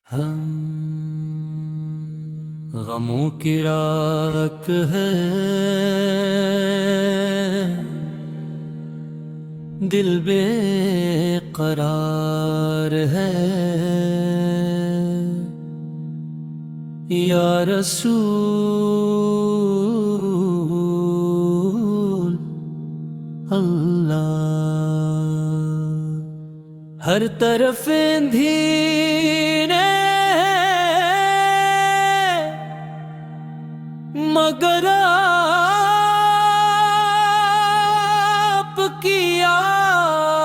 हम गमों की राख है, दिल बेकरार है। या रसूल अल्लाह, हर तरफ अंधेरे मगर आपकी याद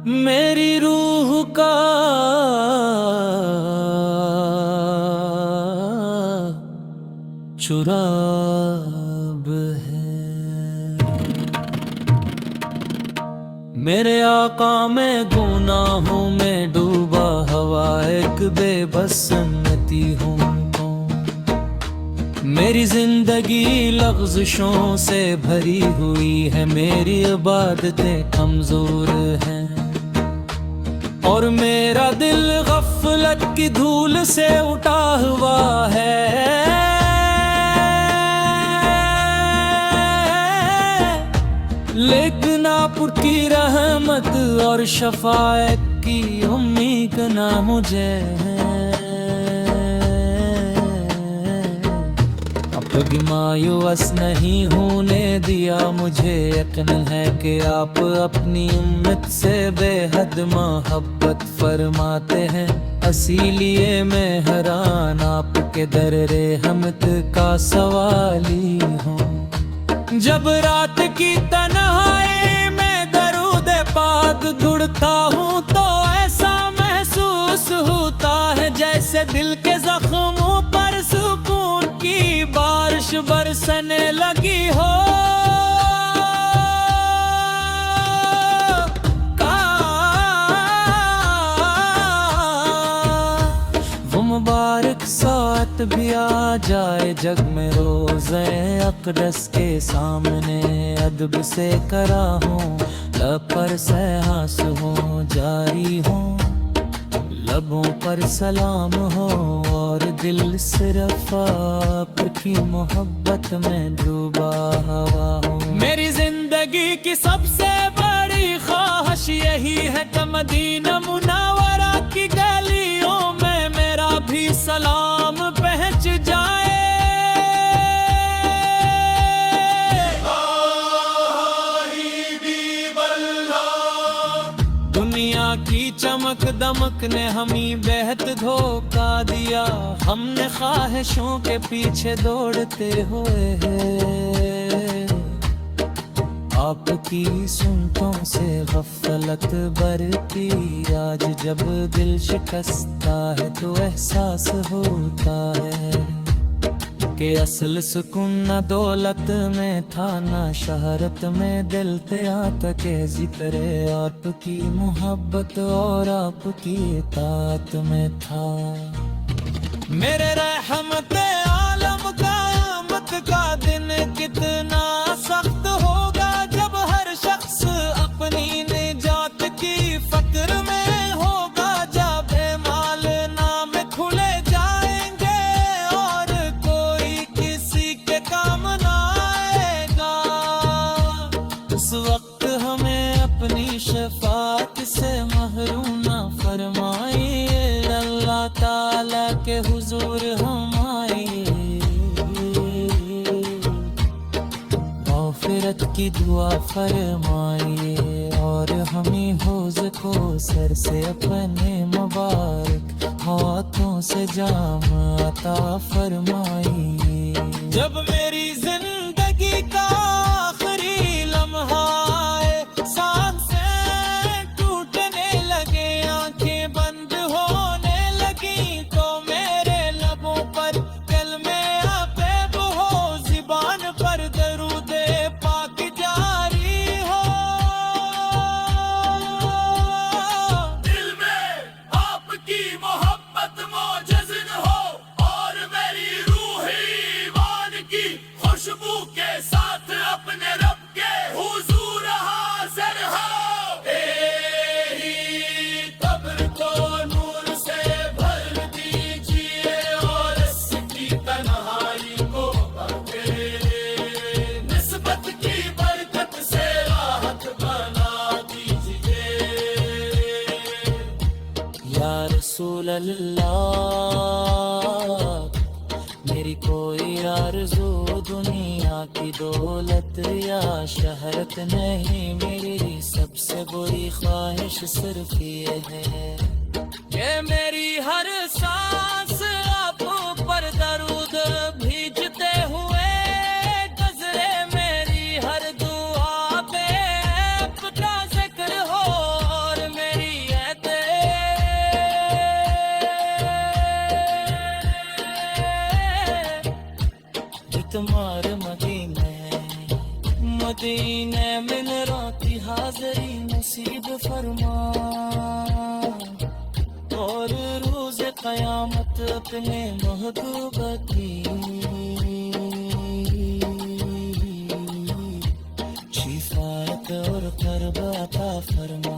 मेरी रूह का चुराब है। मेरे आका में गुनाहों में डूबा हवा एक बेबस सन्नती हूँ। मेरी जिंदगी लग़्ज़िशों से भरी हुई है, मेरी इबादतें कमजोर हैं और मेरा दिल गफलत की धूल से उठा हुआ है। लेकिन आपकी रहमत और शफाअत की उम्मीद ना मुझे है। कभी मायूस नहीं होने दिया, मुझे यकीन है कि आप अपनी उम्मत से बेहद मोहब्बत फरमाते हैं। इसीलिए मैं हैरान आपके दर रहमत का सवाली हूँ। जब रात की तन्हाई में दरूद पाक ढूंढता हूँ तो ऐसा महसूस होता है जैसे दिल के जख्मों पर सुकून की बारिश बरसने लगी हो। वो मुबारक साथ भी आ जाए जग में रोज़े अक़दस के सामने, अदब से करा हूँ लब पर से हास हो जारी हूँ, लबों पर सलाम हो और दिल सिर्फ आपकी मोहब्बत में डूबा हुआ हो। मेरी जिंदगी की सबसे बड़ी ख्वाहिश यही है कि मदीना मुनव्वरा की गलियों में मेरा भी सलाम पहुंच जाए। दुनिया की चमक दमक ने हमें बेहद धोखा दिया, हमने ख्वाहिशों के पीछे दौड़ते हुए हैं। आपकी सुनतों से गफलत बरती, आज जब दिल शिकस्ता है तो एहसास होता है कि असल सुकून न दौलत में था ना शहरत में, दिल पे आता के जिक्र आपकी मोहब्बत और आपकी इताअत में था। मेरे रहमत आलम क़यामत का दिन कितना सख्त होगा जब हर शख्स अपनी निजात की फक्र में होगा। जब माल नाम खुले जाएंगे और कोई किसी के काम ना आएगा, उस वक्त हमें अपनी शफाअत से महरूम ना फरमाइए। अल्लाह ताला के हुजूर हम आए, मग़फ़िरत की दुआ फरमाइए और हमें हौज़ को सर से अपने मुबारक हाथों से जाम अता फरमाइए। जब मेरी जिंदगी का आखिरी लम्हा आए, सांसें टूटने लगे, आंखें बंद होने लगी, तो मेरे लबों पर कलमे आक़िब हो, ज़ुबान पर दरूद पाक जारी हो। दिल में आपकी मोहब्बत मौजज़िन हो और मेरी रूह ईमान की रसूल अल्लाह। मेरी कोई आरज़ू दुनिया की दौलत या शहरत नहीं, मेरी सबसे बुरी ख्वाहिश सिर्फ ये है कि मेरी हर सांस आप पर दरूद भीजते हुए गुज़रे, मेरी हर दुआ पे आपका जिक्र हो और मेरी तुम्हार मदीने मदीने में राती हाज़री नसीब फरमा, और रोज़ क़यामत अपने महबूब की शिफाअत और क़ुर्ब अता फरमा।